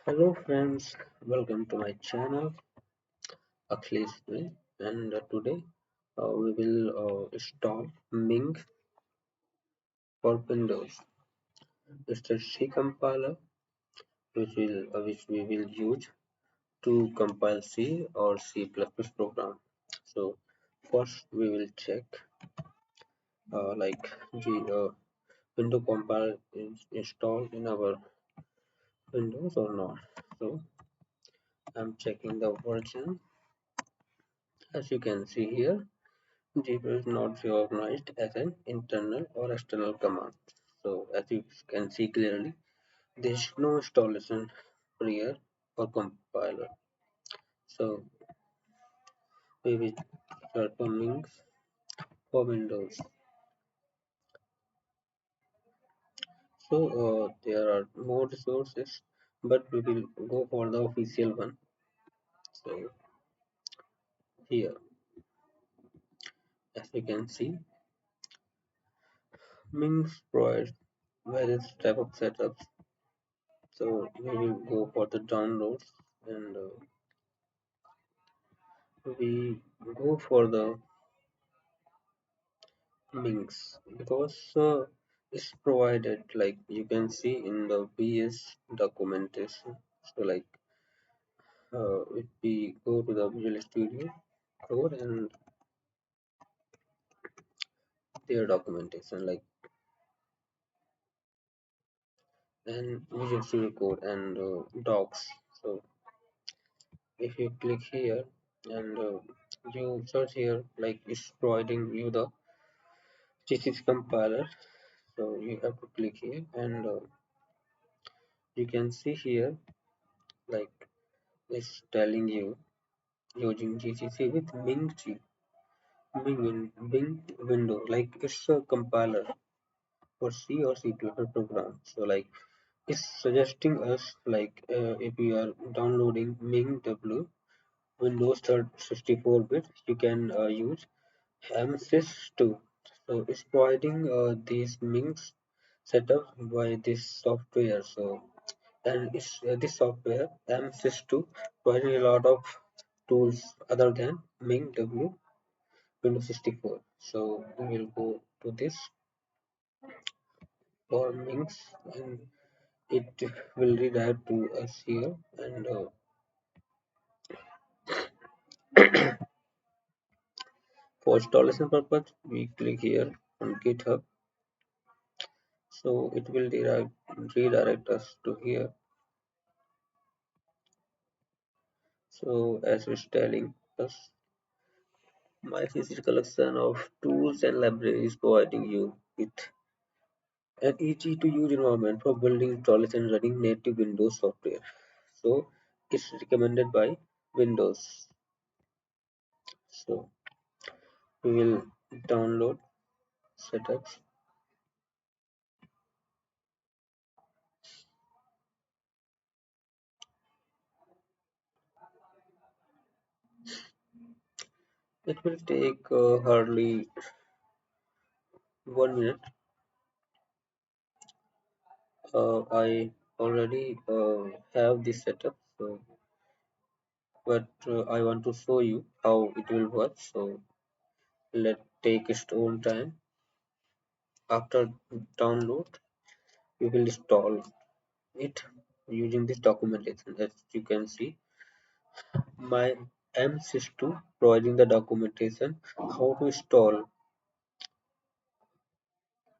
Hello friends, welcome to my channel msys2 and today we will install Ming for Windows. It's a C compiler which we will use to compile C or C++ program. So first we will check like the window compiler is installed in our Windows or not. So I'm checking the version. As you can see here, GPU is not recognized as an internal or external command. So as you can see clearly, there is no installation prior or compiler. So we will start from for Windows. So there are more resources, but we will go for the official one. So here, as you can see, Minx provides various type of setups. So we will go for the downloads and we go for the links because it's provided like you can see in the BS documentation. So like if we go to the Visual Studio code and their documentation like and Visual Studio code and docs. So if you click here and you search here like it's providing you the GCC compiler. So you have to click here and you can see here like it's telling you using GCC with Bing window like it's a compiler for C or C++ program. So like it's suggesting us like if you are downloading Ming.W Windows 64-bit, you can use msys2. So it's providing these Mings setup by this software. So and it's this software msys2 providing a lot of tools other than Ming.W Windows 64. So we will go to this for links and it will redirect to us here and for installation purpose we click here on GitHub. So it will redirect us to here. So as it's telling us, my physical collection of tools and libraries providing you with an easy to use environment for building, installation, and running native Windows software. So it's recommended by Windows. So we will download setups. It will take hardly 1 minute. I already have this setup, so but I want to show you how it will work. So let take its own time. After download, you will install it using this documentation. As you can see, my msys2 providing the documentation how to install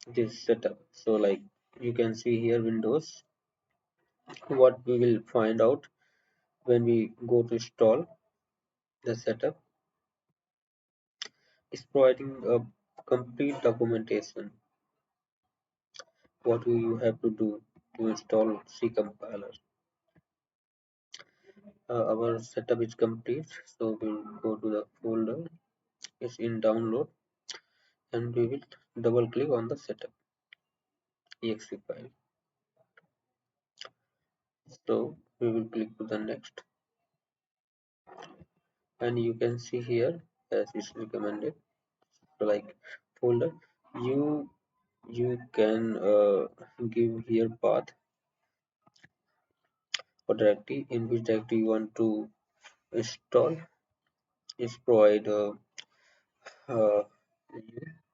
this setup. So like you can see here Windows. What we will find out when we go to install the setup is providing a complete documentation what you have to do to install C compiler. Our setup is complete, so we'll go to the folder. It's in download, and we will double click on the setup exe file. So we will click to the next, and you can see here as it's recommended. So like folder, you you can give here path or directory, in which directory you want to install is provide uh,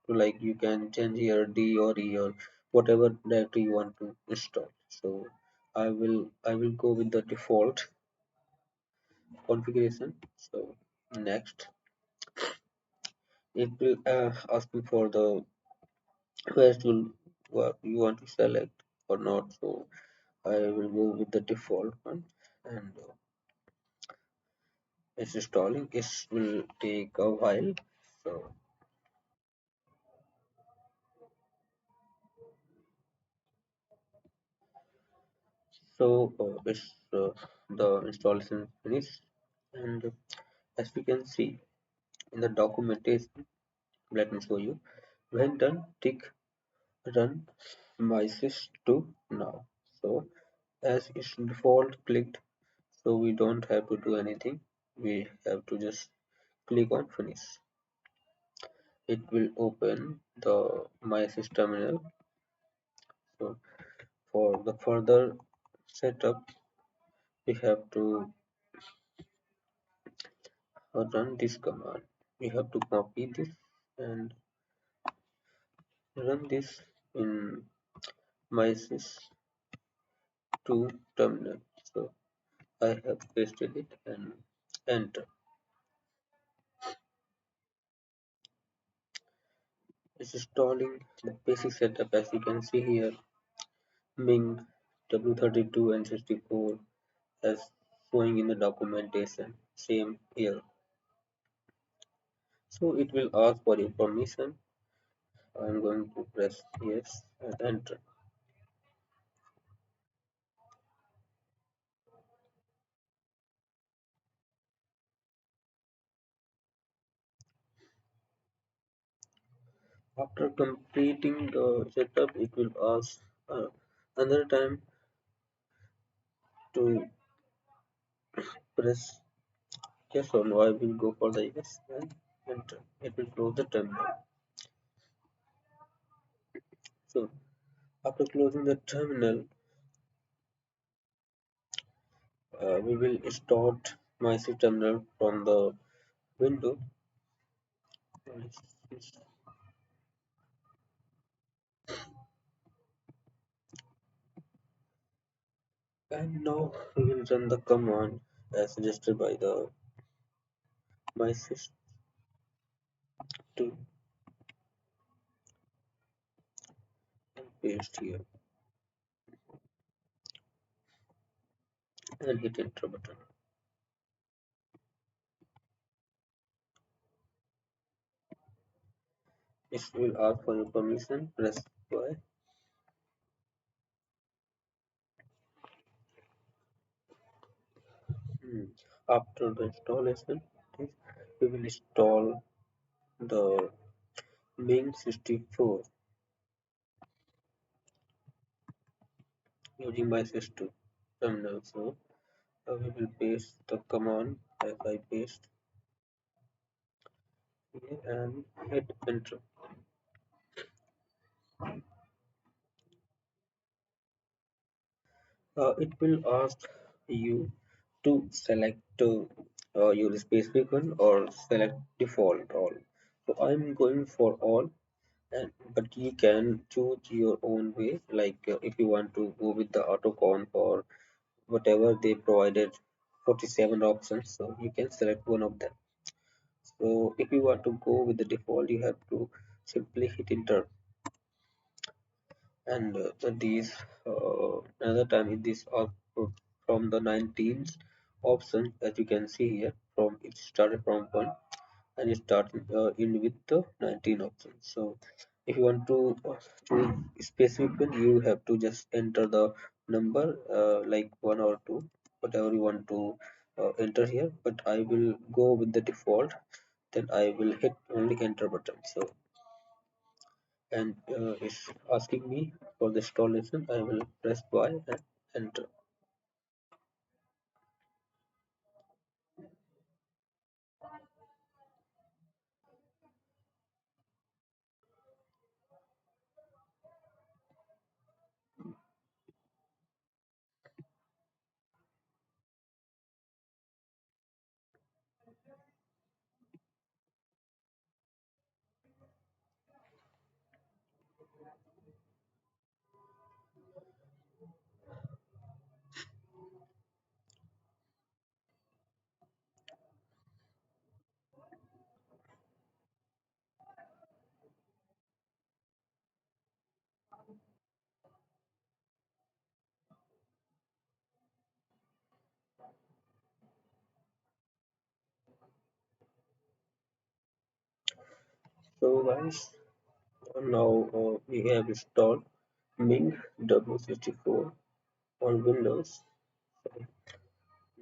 like you can change here D or E or whatever directory you want to install. So I will go with the default configuration. So next it will ask me for the first tool what you want to select or not. So I will go with the default one, and it's installing. It will take a while. So it's the installation finished, and as we can see in the documentation, let me show you. When done, tick run msys2 now. So as it's default clicked, so we don't have to do anything. We have to just click on finish. It will open the msys terminal. So for the further setup, we have to run this command. We have to copy this and run this in msys2 terminal. So I have pasted it and enter. It's installing the basic setup. As you can see here, Ming W32 and 64 as showing in the documentation. Same here. So it will ask for your permission. I'm going to press yes and enter. After completing the setup, it will ask another time to press yes or no. I will go for the yes and enter. It will close the terminal. So after closing the terminal, we will start msys terminal from the window. And now we will run the command as suggested by the msys2 and paste here and hit enter button. It will ask for your permission. Press Y. After the installation, we will install the msys2 using msys2 terminal. So we will paste the command as I paste here and hit enter. It will ask you to select your specific one or select default all. So I'm going for all, and but you can choose your own way. Like if you want to go with the autocon or whatever they provided 47 options, so you can select one of them. So if you want to go with the default, you have to simply hit enter. And these another time in this output from the 19th option, as you can see here, from it started from 1 and it started in with the 19 options. So if you want to choose specific one, you have to just enter the number like 1 or 2, whatever you want to enter here, but I will go with the default. Then I will hit only enter button. So and it's asking me for the installation. I will press Y and enter. So guys, now we have installed Ming W64 on Windows. So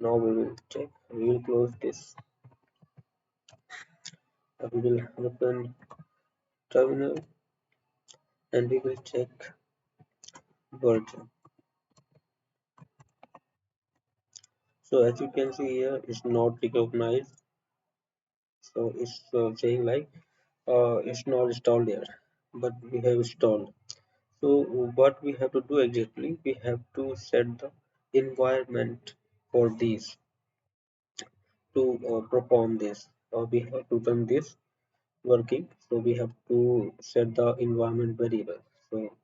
now we will check. We will close this. We will open terminal and we will check version. So as you can see here, it's not recognized. So it's saying like it's not installed yet, but we have installed. So what we have to do exactly? We have to set the environment for these to perform this. We have to run this working. So we have to set the environment variable. So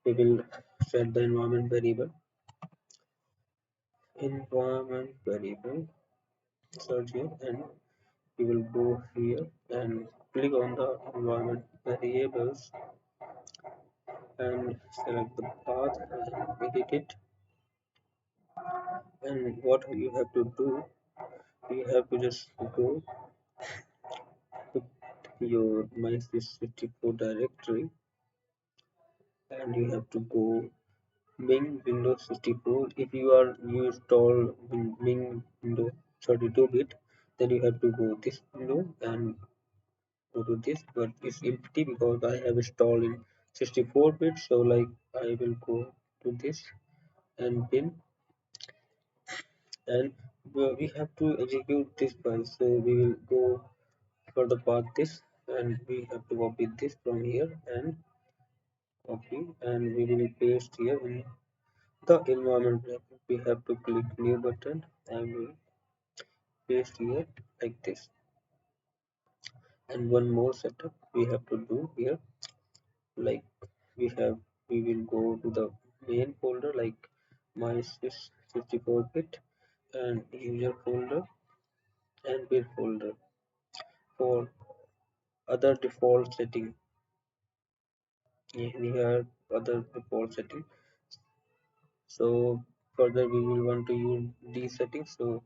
we will set the environment variable search here, and we will go here and click on the environment variables and select the path and edit it. And what you have to do, you have to just go to your msys2 directory and you have to go Ming Windows 64. If you install Ming Windows 32-bit, then you have to go this window and go to this, but it's empty because I have installed in 64-bit. So like I will go to this and bin, and we have to execute this file. So we will go for the path this, and we have to copy this from here and copy, and we will paste here in the environment lab. We have to click new button and we paste here like this. And one more setup we have to do here, like we will go to the main folder like my 64-bit and user folder and build folder for other default setting. Here other default setting. So further we will want to use these settings, so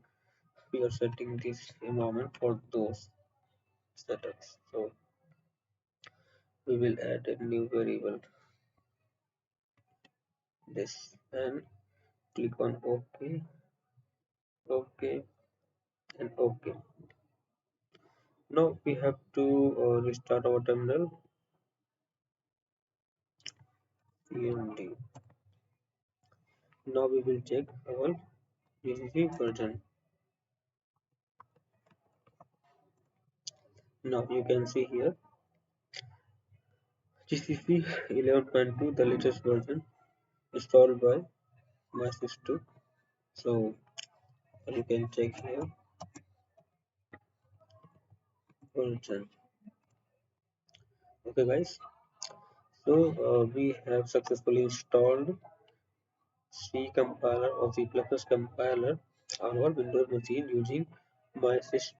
we are setting this environment for those setups. So we will add a new variable this and click on OK, OK, and OK. Now we have to restart our terminal. cmd. Now we will check our GCC version. Now you can see here GCC 11.2, the latest version installed by msys2. So you can check here version. Okay guys, so we have successfully installed C compiler or C++ compiler on our Windows machine using msys